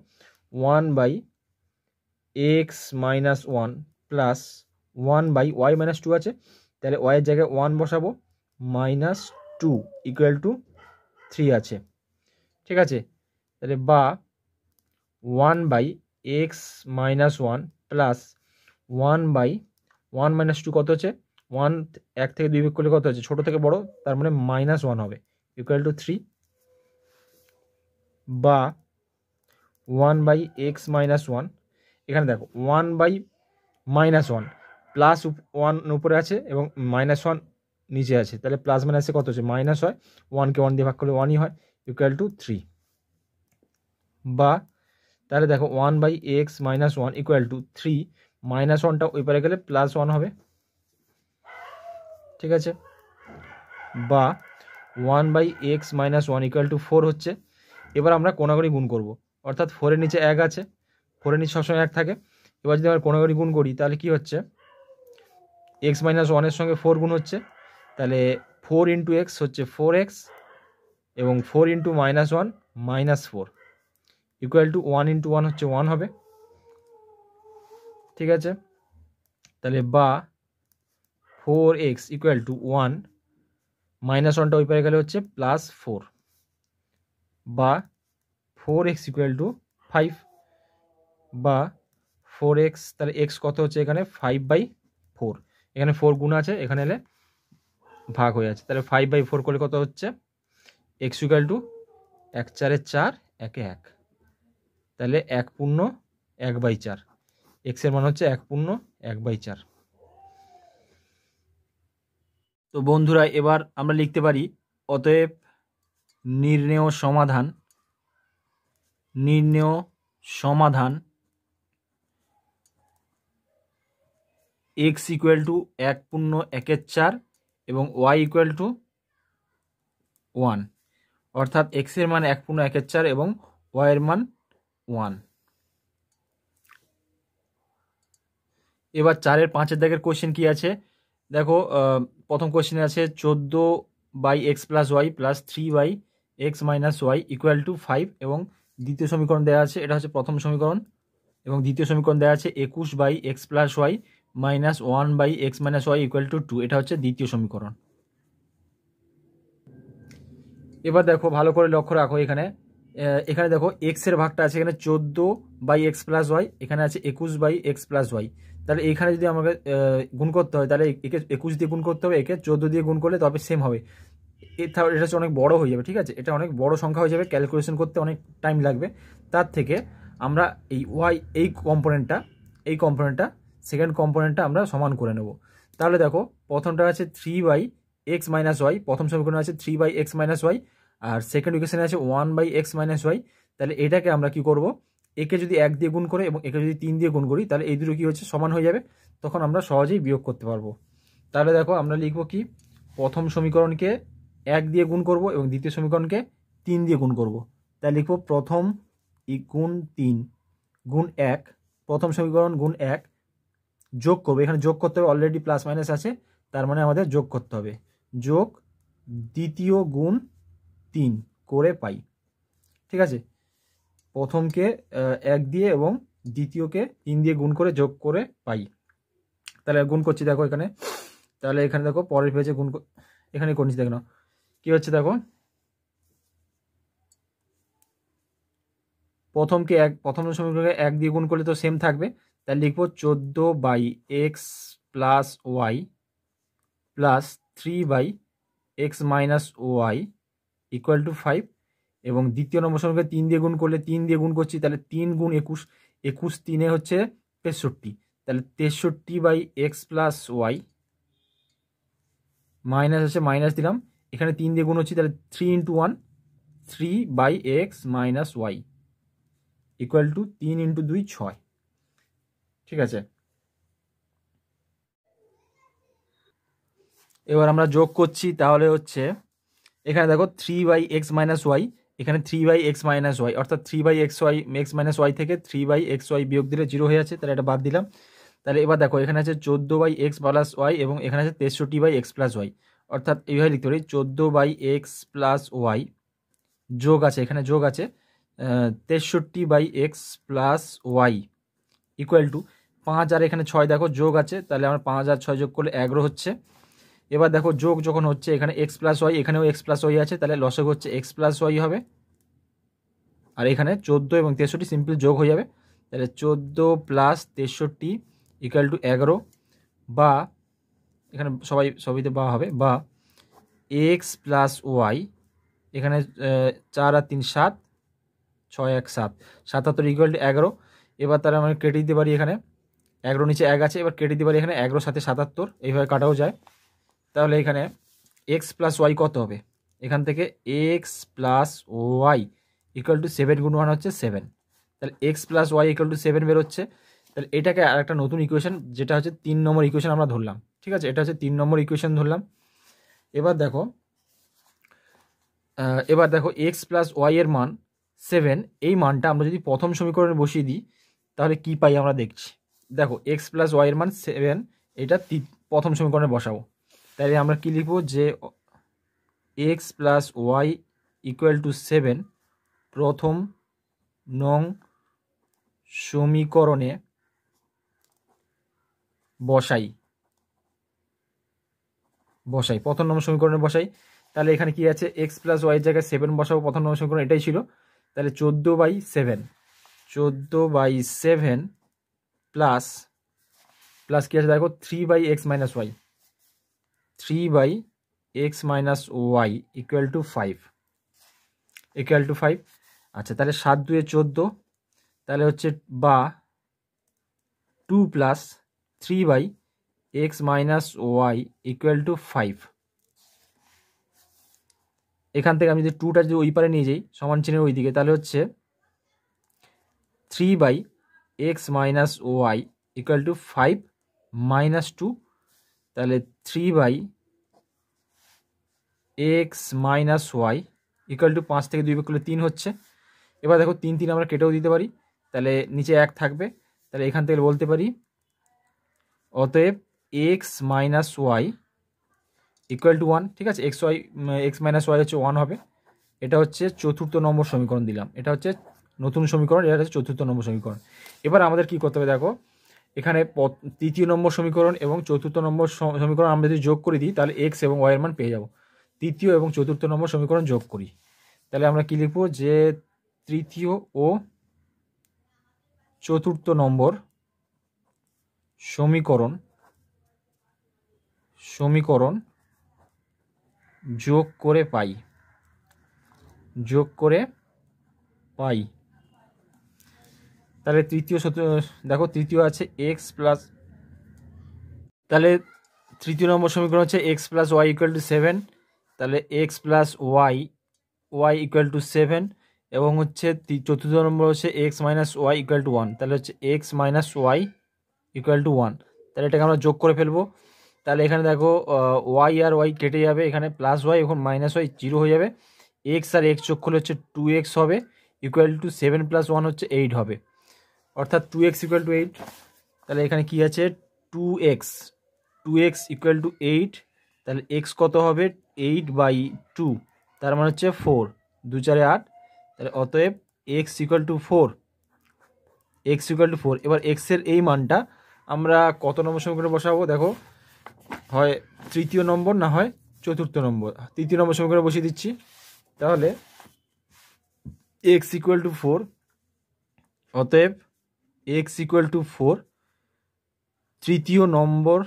1 by X minus 1 plus 1 by Y minus two আছে, তাহলে ওয়াইয়ের জায়গায় 1 বসাবো, মাইনাস 2 ইকুয়াল টু 3 আছে, ঠিক আছে। তাহলে বা 1 by X minus 1 plus 1 by 1 minus 2 কত হচ্ছে 1, 1 থেকে 2 বিয়োগ করলে কত হচ্ছে ছোটো থেকে বড়, তার মানে মাইনাস 1 হবে ইকুয়াল টু 3, বা 1 বাই এক্স মাইনাস 1, এখানে দেখো 1 বাই মাইনাস 1 প্লাস 1 উপরে আছে এবং মাইনাস 1 নিচে আছে, তাহলে প্লাস মাইনাসে কত হচ্ছে মাইনাস হয়, 1কে 1 দিয়ে ভাগ করলে 1ই হয় ইকুয়াল টু 3, বা তাহলে দেখো 1 by X minus 1 equal to 3, minus 1টা ওই পারে গেলে প্লাস 1 হবে, ঠিক আছে। বা 1 by X minus 1 equal to 4 হচ্ছে। এবার আমরা কোণাগুণি গুণ করব, অর্থাৎ 4 এর নিচে 1 আছে, 4 এর নিচে সবসময় 1 থাকে, এবার যদি আমরা কোণাগুণি গুণ করি তাহলে কি হচ্ছে এক্স মাইনাস 1-এর সঙ্গে 4 গুণ হচ্ছে, তাহলে 4 ইন্টু এক্স হচ্ছে 4x এবং 4 into minus 1 minus 4 equal to 1 into 1 হচ্ছে 1 হবে, ঠিক আছে। তাহলে বা 4x ইকুয়াল টু 1, মাইনাস 1টা ওই পারে গেলে হচ্ছে প্লাস 4, বা 4x ইকুয়াল টু 5, বা 4x, তাহলে x কত হচ্ছে এখানে 5/4, এখানে 4 গুণ আছে, এখানে এলে ভাগ হয়ে আছে, তাহলে 5/4 করলে কত হচ্ছে x ইকুয়াল টু 1 4 4 1 1, তাহলে 1 পূর্ণ 1/4, এক্সের মান হচ্ছে 1/1/4। তো বন্ধুরা এবার আমরা লিখতে পারি অতএব নির্ণেয় সমাধান x ইকুয়াল টু 1/1/4 এবং y ইকুয়াল টু 1, অর্থাৎ x এর মান 1/1/4 এবং y এর মান 1। এবার 4-এর 5-এর দাগের কোশ্চেন কি আছে দেখো। প্রথম কোশ্চেনে আছে 14/x + y + 3/x - y equal to 5 এবং দ্বিতীয় সমীকরণ দেওয়া আছে, এটা হচ্ছে প্রথম সমীকরণ, এবং দ্বিতীয় সমীকরণ দেওয়া আছে 21/x + y - 1/x - y equal to 2, এটা হচ্ছে দ্বিতীয় সমীকরণ। এবার দেখো ভালো করে লক্ষ্য রাখো, এখানে দেখো এক্স এর ভাগটা আছে এখানে 14/x + y, এখানে আছে 21/x + y। তাহলে এখানে যদি আমাকে গুণ করতে হয় তাহলে একে 21 দিয়ে গুণ করতে হবে, একে 14 দিয়ে গুণ করলে তবে সেম হবে। এটা হচ্ছে অনেক বড় হয়ে যাবে, ঠিক আছে, এটা অনেক বড় সংখ্যা হয়ে যাবে, ক্যালকুলেশন করতে অনেক টাইম লাগবে। তার থেকে আমরা এই কম্পোনেন্টটা সেকেন্ড কম্পোনেন্টটা আমরা সমান করে নেব। তাহলে দেখো প্রথমটা আছে 3/x - y, প্রথম সমীকরণ আছে 3/x - y, আর সেকেন্ড ইকুয়েশনে আছে 1/x - y। তাহলে এটাকে আমরা কি করব, একে যদি 1 দিয়ে গুণ করে এবং একে যদি 3 দিয়ে গুণ করি তাহলে এই দুটো কি হচ্ছে সমান হয়ে যাবে, তখন আমরা সহজেই বিয়োগ করতে পারবো। তাহলে দেখো আমরা লিখব কি, প্রথম সমীকরণকে 1 দিয়ে গুণ করব এবং দ্বিতীয় সমীকরণকে 3 দিয়ে গুণ করব। তাই লিখব প্রথম গুণ 3 গুণ 1, প্রথম সমীকরণ গুণ 1 যোগ করবো, এখানে যোগ করতে হবে, অলরেডি প্লাস মাইনাস আছে, তার মানে আমাদের যোগ করতে হবে, যোগ দ্বিতীয় গুণ 3 করে পাই। ঠিক আছে, প্রথমকে 1 দিয়ে এবং দ্বিতীয়কে 3 দিয়ে গুণ করে যোগ করে পাই। তাহলে গুণ করছি দেখো এখানে, তাহলে এখানে দেখো পরের পেজে গুণ, এখানে করছি দেখো না কি হচ্ছে, দেখো প্রথম সমীকরণকে 1 দিয়ে গুণ করলে তো সেম থাকবে, তাহলে লিখবো 14/x + y + 3/x - y equal to 5, এবং দ্বিতীয় নম্বর সমীকরণকে 3 দিয়ে গুণ করলে 3 দিয়ে গুণ করছি, তাহলে 3 গুণ 21, 21 3 হচ্ছে 63, তাহলে 63/x + y মাইনাস হচ্ছে মাইনাস দিলাম, এখানে 3 দিয়ে গুণ হচ্ছে, তাহলে 3 × 1 3/x - y ইকুয়াল টু 3 × 2 6। ঠিক আছে, এবার আমরা যোগ করছি, তাহলে হচ্ছে এখানে দেখো 3/x - y, এখানে 3/x - y, অর্থাৎ 3/x - y থেকে 3/xy বিয়োগ দিলে 0 হয়ে আছে, তাহলে এটা বাদ দিলাম। তাহলে এবার দেখো এখানে আছে 14/x + y এবং এখানে আছে 63/x + y, অর্থাৎ এইভাবে লিখতে পারি 14/x + y যোগ আছে, এখানে যোগ আছে 63/x + y ইকুয়াল টু 5, আর এখানে 6 দেখো যোগ আছে, তাহলে আমরা 5 আর 6 যোগ করলে 11 হচ্ছে। এবার দেখো যোগ যখন হচ্ছে এখানে x + y, এখানেও x + y আছে, তাহলে লসগু হচ্ছে x + y হবে, আর এখানে 14 এবং 63 সিম্পল যোগ হয়ে যাবে, তাহলে 14 + 63 ইকুয়াল টু 11, বা এখানে সবইতে বা হবে, বা x + y, এখানে 4 আর 3 7, 6 1 7, 77 ইকুয়াল টু 11। এবার তারা আমরা কেটে দিতে পারি, এখানে 11 নিচে 1 আছে, এবার কেটে দিতে পারি, এখানে 11 সাথে 77 এইভাবে কাটাও যায়। তাহলে এখানে x + y কত হবে, এখান থেকে x + y ইকুয়াল টু 7 গুণ 1 হচ্ছে 7, তাহলে x + y ইকুয়াল টু 7 বেরোচ্ছে। তাহলে এটাকে আর একটা নতুন ইকুয়েশন, যেটা হচ্ছে 3 নম্বর ইকুয়েশন আমরা ধরলাম। ঠিক আছে, এটা হচ্ছে 3 নম্বর ইকুয়েশন ধরলাম। এবার দেখো x + y এর মান 7, এই মানটা আমরা যদি প্রথম সমীকরণে বসিয়ে দিই তাহলে কি পাই আমরা দেখছি। দেখো x + y এর মান 7, এটা প্রথম সমীকরণে বসাবো, তাহলে আমরা কি লিখবো, যে x + y ইকুয়াল টু 7 প্রথম নং সমীকরণে বসাই, প্রথম নম্বর সমীকরণে বসাই। তাহলে এখানে কি আছে, x + y এর জায়গায় 7 বসাবো, প্রথম নম্বর সমীকরণ এটাই ছিল, তাহলে 14/7 প্লাস কি আছে দেখো 3/x - y, 3/x - y equal to 5, আচ্ছা তাহলে 7 2 14, তাহলে হচ্ছে বা 2 plus 3/x minus Y equal to 5। এখান থেকে আমি যদি 2টা যদি ওই পারে নিয়ে যাই সমান চিহ্নের ওই দিকে, তাহলে হচ্ছে 3/x minus Y equal to 5 minus 2, তাহলে 3/x minus Y equal to 5 থেকে 2 বিয়োগ করলে 3 হচ্ছে। এবার দেখো 3 3 আমরা কেটেও দিতে পারি, তাহলে নিচে 1 থাকবে, তাহলে এখান থেকে বলতে পারি অতএব x minus Y equal to 1। ঠিক আছে, এক্স মাইনাস ওয়াই হচ্ছে 1 হবে। এটা হচ্ছে 4র্থ নম্বর সমীকরণ দিলাম, এটা হচ্ছে নতুন সমীকরণ, এটা হচ্ছে 4র্থ নম্বর সমীকরণ। এবার আমাদের কি করতে হবে দেখো, এখানে 3য় নম্বর সমীকরণ এবং 4র্থ নম্বর সমীকরণ আমরা যদি যোগ করে দিই তাহলে x এবং y এর মান পেয়ে যাব। 3য় এবং 4র্থ নম্বর সমীকরণ যোগ করি, তাহলে আমরা কি লিখব যে 3য় ও 4র্থ নম্বর সমীকরণ যোগ করে পাই। তাহলে দেখো তৃতীয় আছে এক্স প্লাস, তাহলে 3য় নম্বর সমীকরণ হচ্ছে X plus Y equal to 7, তাহলে X plus Y equal to 7, এবং হচ্ছে 4র্থ নম্বর হচ্ছে X minus Y equal to 1, তাহলে হচ্ছে X minus Y equal to 1। তাহলে এটাকে আমরা যোগ করে ফেলবো, তাহলে এখানে দেখো ওয়াই আর ওয়াই কেটে যাবে, এখানে প্লাস ওয়াই এখন মাইনাস ওয়াই 0 হয়ে যাবে, এক্স আর এক্স যোগ করলে হচ্ছে 2x হবে ইকুয়াল টু 7 প্লাস 1 হচ্ছে 8 হবে, অর্থাৎ 2x ইকুয়াল টু 8। তাহলে এখানে কি আছে 2x ইকুয়াল টু 8, তাহলে x কত হবে 8/2, তার মানে হচ্ছে 4, 2 4 8, তাহলে অতএব x ইকুয়াল টু 4। এবার x এর এই মানটা আমরা কত নম্বর সমীকরণে বসাবো দেখো, হয় 3য় নম্বর না হয় 4র্থ নম্বর। 3য় নম্বর সমীকরণে বসিয়ে দিচ্ছি, তাহলে x ইকুয়াল টু 4, অতএব x ইকুয়াল টু 4 3য় নম্বর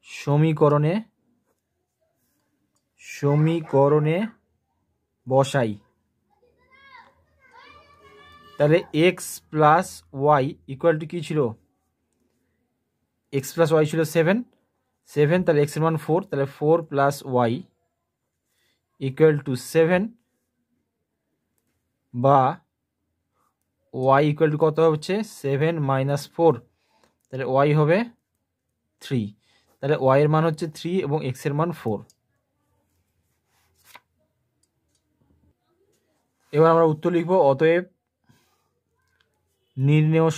সমীকরণে বসাই, তাহলে x plus Y equal to কী ছিল, x প্লাস ওয়াই ছিল 7, তাহলে x এর মান 4, তাহলে 4 প্লাস ওয়াই ইকুয়াল টু 7, বা y ইকুয়াল টু কত হচ্ছে 7 মাইনাস 4, তাহলে y হবে 3, তাহলে y এর মান হচ্ছে 3 এবং x এর মান 4। এবার আমরা উত্তর লিখব, অতএব নির্ণেয়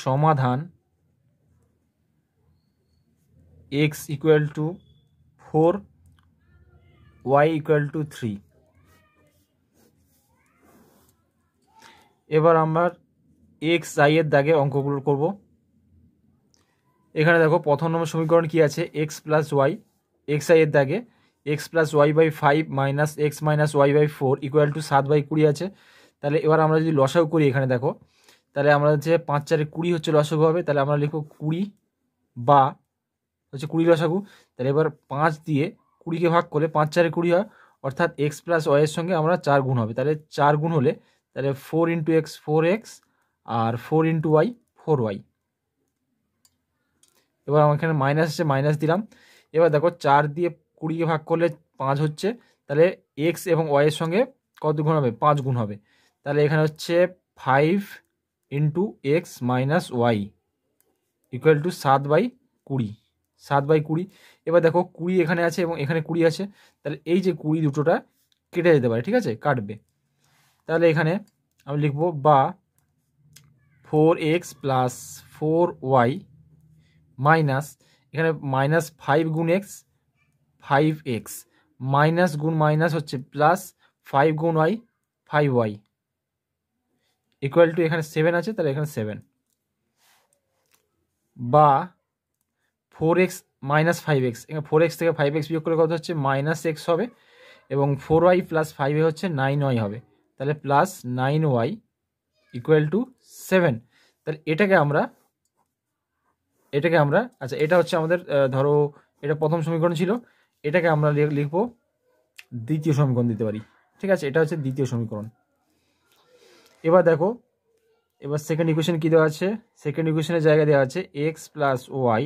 সমাধান x equal to 4, y equal to 3। এবার আমরা এক্স আই এর দাগে অঙ্কগুলো করব। এখানে দেখো প্রথম নম্বর সমীকরণ কি আছে, এক্স প্লাস ওয়াই, এক্স আই এর দাগে X plus Y by 5 minus X minus Y by 4 equal to 7/20 আছে। তাহলে এবার আমরা যদি লসাগু করি এখানে দেখো, তাহলে আমরা হচ্ছে 5 4 20 হচ্ছে লসাগু হবে, তাহলে আমরা লিখব 20 বা হচ্ছে 20 লসাগু। তাহলে এবার 5 দিয়ে 20কে ভাগ করলে 5 4 20 হয়, অর্থাৎ এক্স প্লাস ওয়াই এর সঙ্গে আমরা 4 গুণ হবে, তাহলে 4 গুণ হলে তাহলে 4 ইন্টু এক্স 4x আর 4 ইন্টু ওয়াই 4y। এবার আমার এখানে মাইনাস আছে, মাইনাস দিলাম। এবার দেখো 4 দিয়ে 20কে ভাগ করলে 5 হচ্ছে, তাহলে এক্স এবং ওয়াই এর সঙ্গে কত গুণ হবে 5 গুণ হবে, তাহলে এখানে হচ্ছে 5 into X minus Y equal to 7/20। এবার দেখো 20 এখানে আছে এবং এখানে 20 আছে, তাহলে এই যে 20 দুটোটা কেটে যেতে পারে, ঠিক আছে, কাটবে। তাহলে এখানে আমি লিখব বা 4x প্লাস 4y মাইনাস, এখানে মাইনাস 5 গুণ এক্স 5x, মাইনাস গুণ মাইনাস হচ্ছে প্লাস 5 গুণ ওয়াই 5y ইকুয়াল টু, এখানে 7 আছে তাহলে এখানে 7, বা 4x মাইনাস 5x, এখানে 4x থেকে 5x বিয়োগ করে কত হচ্ছে মাইনাস x হবে, এবং 4y প্লাস 5 হচ্ছে 9y হবে, তাহলে প্লাস 9y ইকুয়াল টু 7। তাহলে এটাকে আমরা আচ্ছা এটা হচ্ছে আমাদের ধরো এটা প্রথম সমীকরণ ছিল, এটাকে আমরা লিখবো দ্বিতীয় সমীকরণ দিতে পারি, ঠিক আছে, এটা হচ্ছে দ্বিতীয় সমীকরণ। এবার দেখো এবার সেকেন্ড ইকুয়েশন কী দেওয়া আছে? সেকেন্ড ইকুয়েশনের জায়গায় দেওয়া আছে X plus Y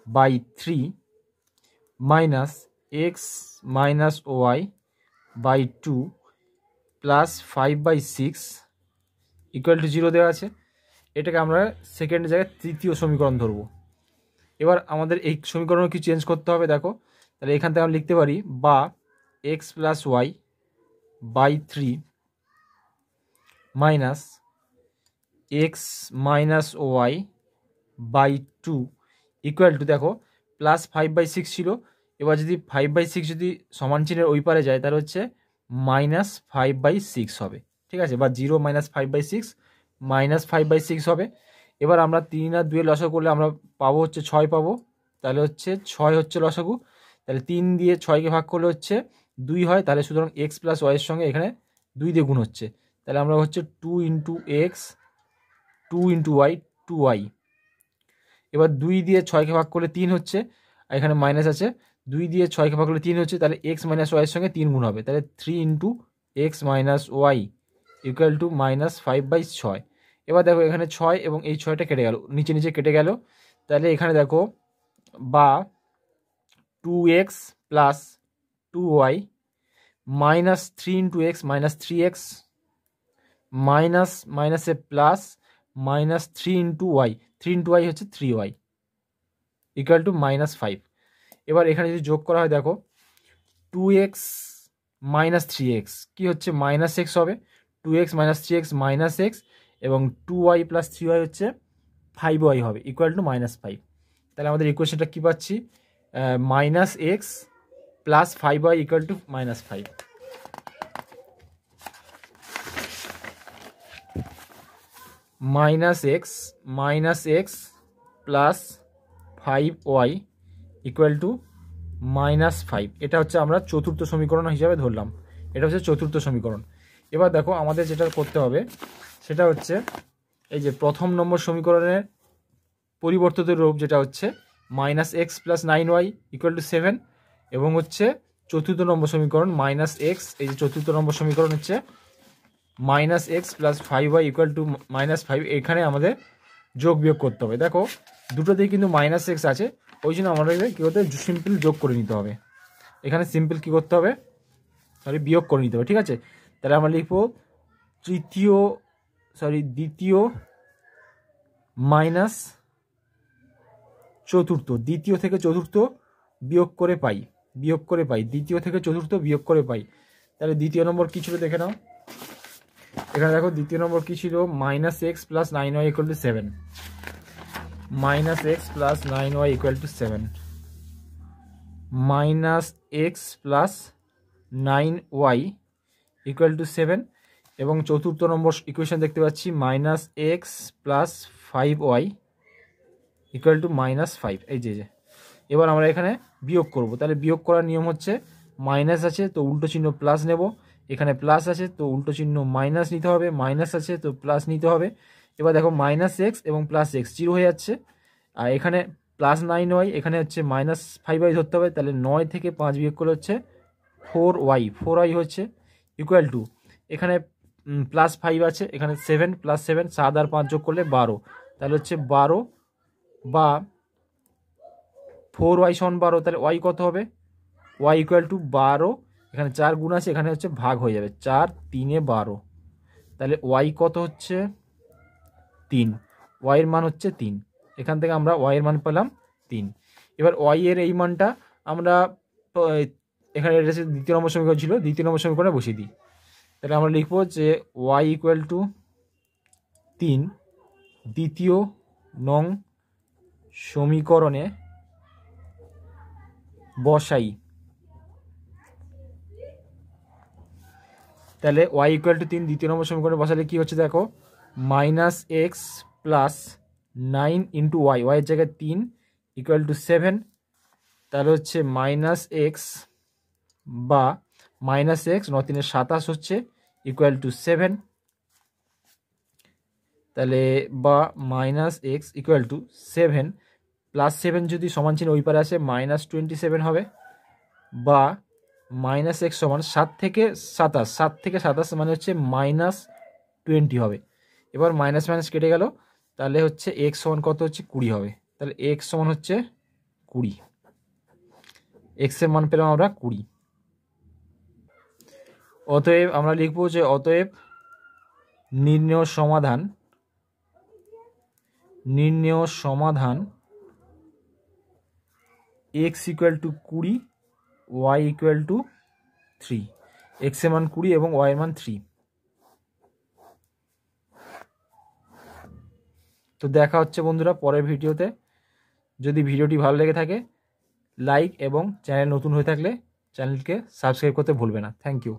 by 3 minus X minus Y by 2 plus 5/6 equal to 0 দেওয়া আছে। এটাকে আমরা সেকেন্ড জায়গায় তৃতীয় সমীকরণ ধরবো। এবার আমাদের এই সমীকরণ কি চেঞ্জ করতে হবে? দেখো, তাহলে এখান থেকে আমরা লিখতে পারি বা X plus Y by 3 minus X minus Y by 2 equal to, দেখো প্লাস 5/6 ছিল, এবার যদি 5/6 যদি সমান চিহ্নের ওই পারে যায় তাহলে হচ্ছে মাইনাস 5/6 হবে, ঠিক আছে, বা 0 মাইনাস 5/6 মাইনাস 5/6 হবে। এবার আমরা 3 আর 2 লসাগু করলে আমরা পাবো হচ্ছে 6 পাবো, তাহলে হচ্ছে 6 হচ্ছে লসাগু, তাহলে 3 দিয়ে 6কে ভাগ করলে হচ্ছে 2 হয়, তাহলে সুতরাং এক্স প্লাস ওয়াইয়ের সঙ্গে এখানে 2 দিয়ে গুণ হচ্ছে, তাহলে আমরা হচ্ছে 2 into x 2 into Y 2y। এবার 2 দিয়ে 6কে ভাগ করলে 3 হচ্ছে, আর এখানে মাইনাস আছে, 2 দিয়ে 6কে ভাগ করলে 3 হচ্ছে, তাহলে এক্স মাইনাস ওয়াইয়ের সঙ্গে 3 গুণ হবে, তাহলে 3 into X minus Y equal to minus 5/6। এবার দেখো এখানে 6 এবং এই 6টা কেটে গেল, নিচে নিচে কেটে গেল, তাহলে এখানে দেখো বা 2x plus 2y minus 3 into X minus 3x minus মাইনাসে plus minus 3 into Y, 3 into Y হচ্ছে 3y ইকুয়াল টু মাইনাস 5। এবার এখানে যদি যোগ করা হয় দেখো 2x মাইনাস 3x কী হচ্ছে মাইনাস এক্স হবে, 2x minus 3x minus x এবং 2y প্লাস 3y হচ্ছে 5y হবে ইকুয়াল টু মাইনাস 5। তাহলে আমাদের ইকুয়েশনটা কী পাচ্ছি? Minus X plus 5y equal to minus 5। Minus X plus 5y equal to minus 5, এটা হচ্ছে আমরা চতুর্থ সমীকরণ হিসাবে ধরলাম, এটা হচ্ছে চতুর্থ সমীকরণ। এবার দেখো আমাদের যেটা করতে হবে সেটা হচ্ছে এই যে প্রথম নম্বর সমীকরণের পরিবর্তিত রূপ যেটা হচ্ছে minus X plus 9y equal to 7, এবং হচ্ছে চতুর্থ নম্বর সমীকরণ মাইনাস এক্স, এই যে চতুর্থ নম্বর সমীকরণ হচ্ছে minus X plus 5y equal to minus 5, এখানে আমাদের যোগ বিয়োগ করতে হবে। দেখো দুটোতেই কিন্তু মাইনাস এক্স আছে, ওই জন্য আমাদের কী করতে হবে, সিম্পল যোগ করে নিতে হবে, এখানে সিম্পল কী করতে হবে, বিয়োগ করে নিতে হবে, ঠিক আছে। তাহলে আমরা লিখব দ্বিতীয় মাইনাস চতুর্থ, দ্বিতীয় থেকে চতুর্থ বিয়োগ করে পাই, দ্বিতীয় থেকে চতুর্থ বিয়োগ করে পাই। তাহলে দ্বিতীয় নম্বর কী ছিল দেখে নাও, এখানে দেখো দ্বিতীয় নম্বর কী ছিল, minus X plus 9y equal to 7, minus X plus 9y equal to 7, minus X plus 9y equal to 7, এবং চতুর্থ নম্বর ইকুয়েশন দেখতে পাচ্ছি minus X plus 5y equal to minus 5, এই যে এবার আমরা এখানে বিয়োগ করব। তাহলে বিয়োগ করার নিয়ম হচ্ছে মাইনাস আছে তো উল্টো চিহ্ন প্লাস নেব, এখানে প্লাস আছে তো উল্টো চিহ্ন মাইনাস নিতে হবে, মাইনাস আছে তো প্লাস নিতে হবে। এবার দেখো মাইনাস এক্স এবং প্লাস এক্স 0 হয়ে যাচ্ছে, আর এখানে প্লাস 9y, এখানে হচ্ছে মাইনাস 5y ধরতে হবে, তাহলে 9 থেকে 5 বিয়োগ করলে হচ্ছে 4y হচ্ছে ইকুয়াল টু, এখানে প্লাস 5 আছে, এখানে 7 প্লাস 7 7 আর 5 যোগ করলে 12, তাহলে হচ্ছে 12 বা 4y সমান 12, তাহলে y কত হবে, y ইকুয়াল টু 12, এখানে 4 গুণ আছে, এখানে হচ্ছে ভাগ হয়ে যাবে, 4 3 12, তাহলে y কত হচ্ছে 3, y এর মান হচ্ছে 3, এখান থেকে আমরা y এর মান পেলাম 3। এবার y এর এই মানটা আমরা এখানে দ্বিতীয় নম্বর সমীকরণ ছিল, দ্বিতীয় নম্বর সমীকরণে বসিয়ে দিই, তাহলে আমরা লিখব যে y ইকুয়াল টু 3 দ্বিতীয় নং সমীকরণে বসাই, তাহলে y ইকুয়াল টু 3 দ্বিতীয় নম্বর সমীকরণে বসালে কি হচ্ছে দেখো, minus X plus 9 into Y, ওয়াইয়ের জায়গায় 3 ইকুয়াল টু 7, তাহলে হচ্ছে মাইনাস এক্স বা মাইনাস এক্স 9 3 27 হচ্ছে ইকুয়াল টু 7, তাহলে বা minus X equal to 7 plus 7 যদি সমান চিহ্ন ওই পারে আসে মাইনাস 27 হবে, বা মাইনাস এক্স সমান 7 থেকে 27 মানে হচ্ছে মাইনাস 20 হবে। এবার মাইনাস মাইনাস কেটে গেল, তাহলে হচ্ছে এক্স সমান কত হচ্ছে 20 হবে। তাহলে এক্স সমান হচ্ছে 20, এক্সের মান পেলাম আমরা 20। অতএব আমরা লিখবো যে অতএব নির্ণেয় সমাধান X equal to 20, Y equal to 3, এক্সের মান 20 এবং ওয়াইয়ের মান 3। তো দেখা হচ্ছে বন্ধুরা পরের ভিডিওতে। যদি ভিডিওটি ভালো লেগে থাকে লাইক এবং চ্যানেল নতুন হয়ে থাকলে চ্যানেলকে সাবস্ক্রাইব করতে ভুলবে না। Thank you.